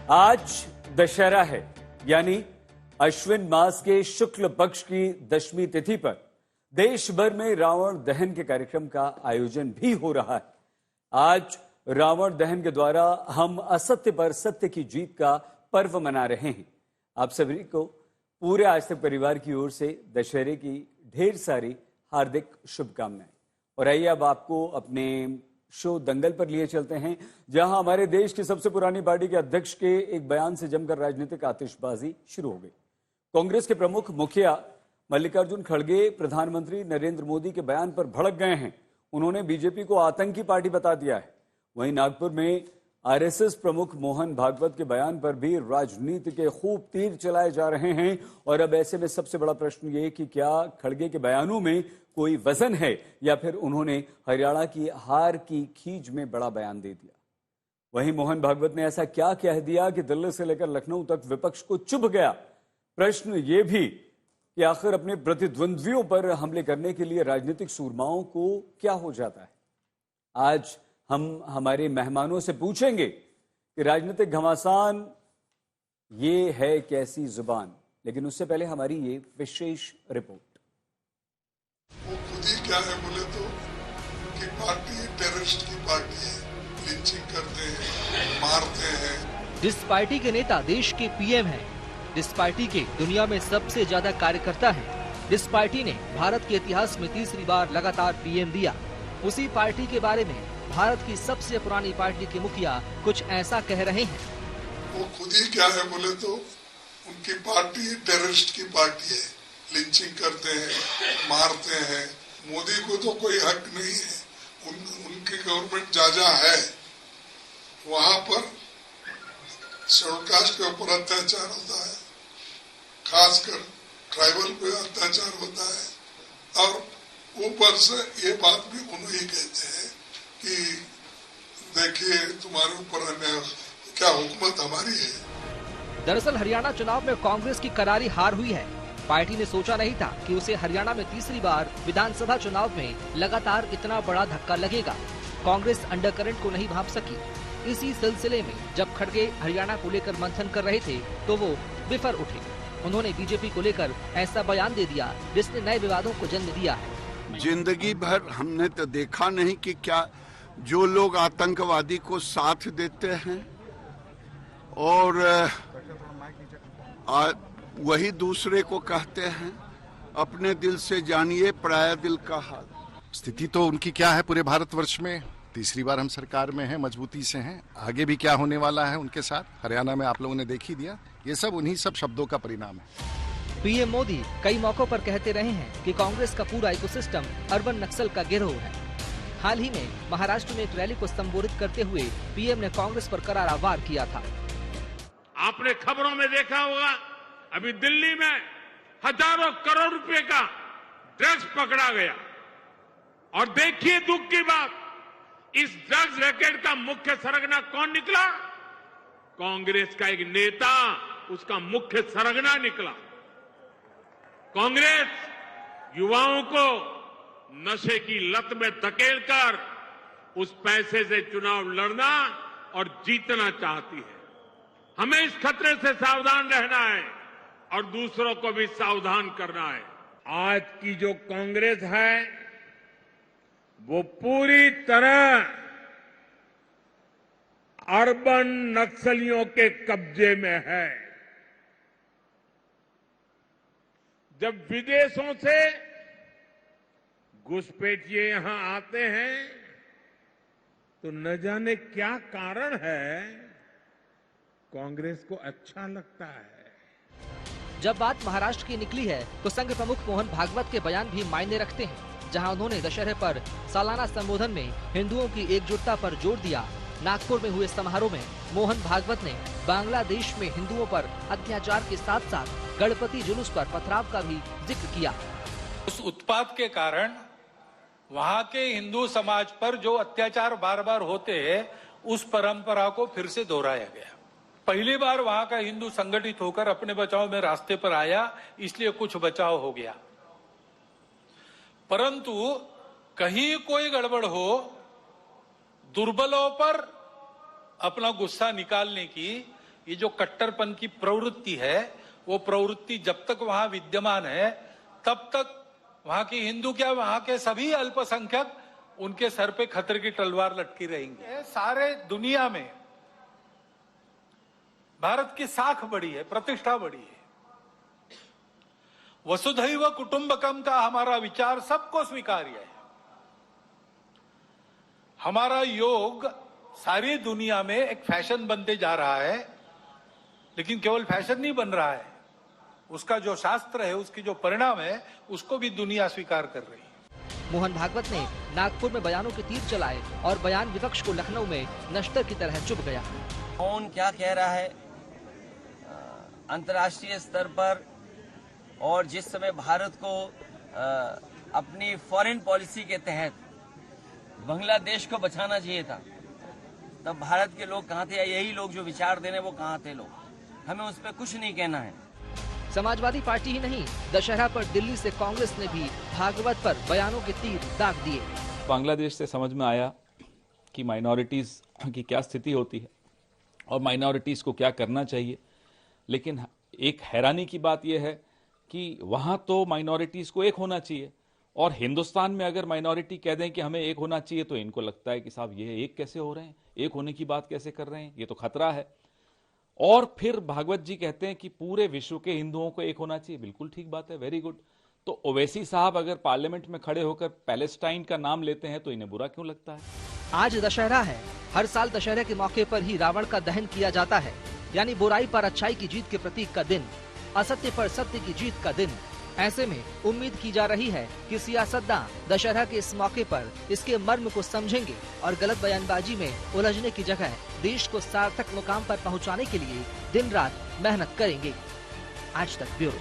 आज दशहरा है, यानी अश्विन मास के शुक्ल पक्ष की दशमी तिथि पर देश भर में रावण दहन के कार्यक्रम का आयोजन भी हो रहा है। आज रावण दहन के द्वारा हम असत्य पर सत्य की जीत का पर्व मना रहे हैं। आप सभी को पूरे आज तक परिवार की ओर से दशहरे की ढेर सारी हार्दिक शुभकामनाएं। और आइए अब आपको अपने शो दंगल पर लिए चलते हैं, जहां हमारे देश की सबसे पुरानी पार्टी के अध्यक्ष के एक बयान से जमकर राजनीतिक आतिशबाजी शुरू हो गई। कांग्रेस के प्रमुख मुखिया मल्लिकार्जुन खड़गे प्रधानमंत्री नरेंद्र मोदी के बयान पर भड़क गए हैं। उन्होंने बीजेपी को आतंकी पार्टी बता दिया है। वहीं नागपुर में आरएसएस प्रमुख मोहन भागवत के बयान पर भी राजनीति के खूब तीर चलाए जा रहे हैं। और अब ऐसे में सबसे बड़ा प्रश्न ये कि क्या खड़गे के बयानों में कोई वजन है या फिर उन्होंने हरियाणा की हार की खींच में बड़ा बयान दे दिया। वहीं मोहन भागवत ने ऐसा क्या कह दिया कि दिल्ली से लेकर लखनऊ तक विपक्ष को चुभ गया। प्रश्न ये भी कि आखिर अपने प्रतिद्वंद्वियों पर हमले करने के लिए राजनीतिक सूरमाओं को क्या हो जाता है। आज हम हमारे मेहमानों से पूछेंगे कि राजनीतिक घमासान ये है कैसी जुबान। लेकिन उससे पहले हमारी ये विशेष रिपोर्ट। वो खुद ही क्या है बोले तो कि पार्टी टेररिस्ट की पार्टी है, लिंचिंग करते हैं, मारते हैं। जिस पार्टी के नेता देश के पीएम हैं, जिस पार्टी के दुनिया में सबसे ज्यादा कार्यकर्ता हैं, जिस पार्टी ने भारत के इतिहास में तीसरी बार लगातार पीएम दिया, उसी पार्टी के बारे में भारत की सबसे पुरानी पार्टी के मुखिया कुछ ऐसा कह रहे हैं। वो खुद ही क्या है बोले तो उनकी पार्टी टेररिस्ट की पार्टी है, लिंचिंग करते हैं, मारते हैं। मोदी को तो कोई हक नहीं है। उनकी गवर्नमेंट जहाँ है वहां पर शेड्यूल कास्ट के ऊपर अत्याचार होता है, खासकर ट्राइबल पे अत्याचार होता है। और ऊपर से ये बात भी उन्हें ही कहते हैं कि देखिए तुम्हारे ऊपर अन्याय, क्या हुकूमत हमारी है। दरअसल हरियाणा चुनाव में कांग्रेस की करारी हार हुई है। पार्टी ने सोचा नहीं था कि उसे हरियाणा में तीसरी बार विधानसभा चुनाव में लगातार इतना बड़ा धक्का लगेगा। कांग्रेस अंडरकरंट को नहीं भांप सकी। इसी सिलसिले में जब खड़गे हरियाणा को लेकर मंथन कर रहे थे तो वो बिफर उठे। उन्होंने बीजेपी को लेकर ऐसा बयान दे दिया जिसने नए विवादों को जन्म दिया है। जिंदगी भर हमने तो देखा नहीं कि क्या जो लोग आतंकवादी को साथ देते हैं और वही दूसरे को कहते हैं अपने दिल से जानिए पराया दिल का हाल। स्थिति तो उनकी क्या है पूरे भारतवर्ष में। तीसरी बार हम सरकार में हैं, मजबूती से हैं। आगे भी क्या होने वाला है उनके साथ हरियाणा में आप लोगों ने देख ही दिया। ये सब उन्हीं सब शब्दों का परिणाम है। पीएम मोदी कई मौकों पर कहते रहे हैं कि कांग्रेस का पूरा इकोसिस्टम अर्बन नक्सल का गिरोह है। हाल ही में महाराष्ट्र में एक रैली को संबोधित करते हुए पीएम ने कांग्रेस पर करारा वार किया था। आपने खबरों में देखा होगा, अभी दिल्ली में हजारों करोड़ रुपए का ड्रग्स पकड़ा गया। और देखिए दुख की बात, इस ड्रग्स रैकेट का मुख्य सरगना कौन निकला? कांग्रेस का एक नेता उसका मुख्य सरगना निकला। कांग्रेस युवाओं को नशे की लत में धकेलकर उस पैसे से चुनाव लड़ना और जीतना चाहती है। हमें इस खतरे से सावधान रहना है और दूसरों को भी सावधान करना है। आज की जो कांग्रेस है वो पूरी तरह अर्बन नक्सलियों के कब्जे में है। जब विदेशों से घुसपैठिए यहां आते हैं तो न जाने क्या कारण है, कांग्रेस को अच्छा लगता है। जब बात महाराष्ट्र की निकली है तो संघ प्रमुख मोहन भागवत के बयान भी मायने रखते हैं, जहां उन्होंने दशहरे पर सालाना संबोधन में हिंदुओं की एकजुटता पर जोर दिया। नागपुर में हुए समारोह में मोहन भागवत ने बांग्लादेश में हिंदुओं पर अत्याचार के साथ साथ गणपति जुलूस पर पथराव का भी जिक्र किया। उस उत्पात के कारण वहां के हिंदू समाज पर जो अत्याचार बार बार होते हैं, उस परंपरा को फिर से दोहराया गया। पहली बार वहां का हिंदू संगठित होकर अपने बचाव में रास्ते पर आया, इसलिए कुछ बचाव हो गया। परंतु कहीं कोई गड़बड़ हो, दुर्बलों पर अपना गुस्सा निकालने की ये जो कट्टरपन की प्रवृत्ति है, वो प्रवृत्ति जब तक वहां विद्यमान है तब तक वहां की हिंदू क्या, वहां के सभी अल्पसंख्यक उनके सर पे खतरे की तलवार लटकी रहेंगी। सारे दुनिया में भारत की साख बढ़ी है, प्रतिष्ठा बढ़ी है। वसुधैव कुटुंबकम का हमारा विचार सबको स्वीकार्य है। हमारा योग सारी दुनिया में एक फैशन बनते जा रहा है, लेकिन केवल फैशन नहीं बन रहा है, उसका जो शास्त्र है, उसकी जो परिणाम है, उसको भी दुनिया स्वीकार कर रही है। मोहन भागवत ने नागपुर में बयानों के तीर चलाए और बयान विपक्ष को लखनऊ में नश्तर की तरह चुभ गया। कौन क्या कह रहा है अंतर्राष्ट्रीय स्तर पर, और जिस समय भारत को अपनी फॉरेन पॉलिसी के तहत बांग्लादेश को बचाना चाहिए था, तब भारत के लोग कहाँ थे, या यही लोग जो विचार देने वो कहाँ थे लोग? हमें उस पर कुछ नहीं कहना है। समाजवादी पार्टी ही नहीं, दशहरा पर दिल्ली से कांग्रेस ने भी भागवत पर बयानों के तीर दाग दिए। बांग्लादेश से समझ में आया कि माइनॉरिटीज की क्या स्थिति होती है और माइनॉरिटीज को क्या करना चाहिए, लेकिन एक हैरानी की बात यह है कि वहां तो माइनॉरिटीज को एक होना चाहिए, और हिंदुस्तान में अगर माइनॉरिटी कह दें कि हमें एक होना चाहिए तो इनको लगता है कि साहब ये एक कैसे हो रहे हैं, एक होने की बात कैसे कर रहे हैं, ये तो खतरा है। और फिर भागवत जी कहते हैं कि पूरे विश्व के हिंदुओं को एक होना चाहिए। बिल्कुल ठीक बात है, वेरी गुड। तो ओवैसी साहब अगर पार्लियामेंट में खड़े होकर पैलेस्टाइन का नाम लेते हैं तो इन्हें बुरा क्यों लगता है? आज दशहरा है। हर साल दशहरे के मौके पर ही रावण का दहन किया जाता है, यानी बुराई पर अच्छाई की जीत के प्रतीक का दिन, असत्य पर सत्य की जीत का दिन। ऐसे में उम्मीद की जा रही है कि सियासतदान दशहरा के इस मौके पर इसके मर्म को समझेंगे और गलत बयानबाजी में उलझने की जगह देश को सार्थक मुकाम पर पहुंचाने के लिए दिन रात मेहनत करेंगे। आज तक ब्यूरो।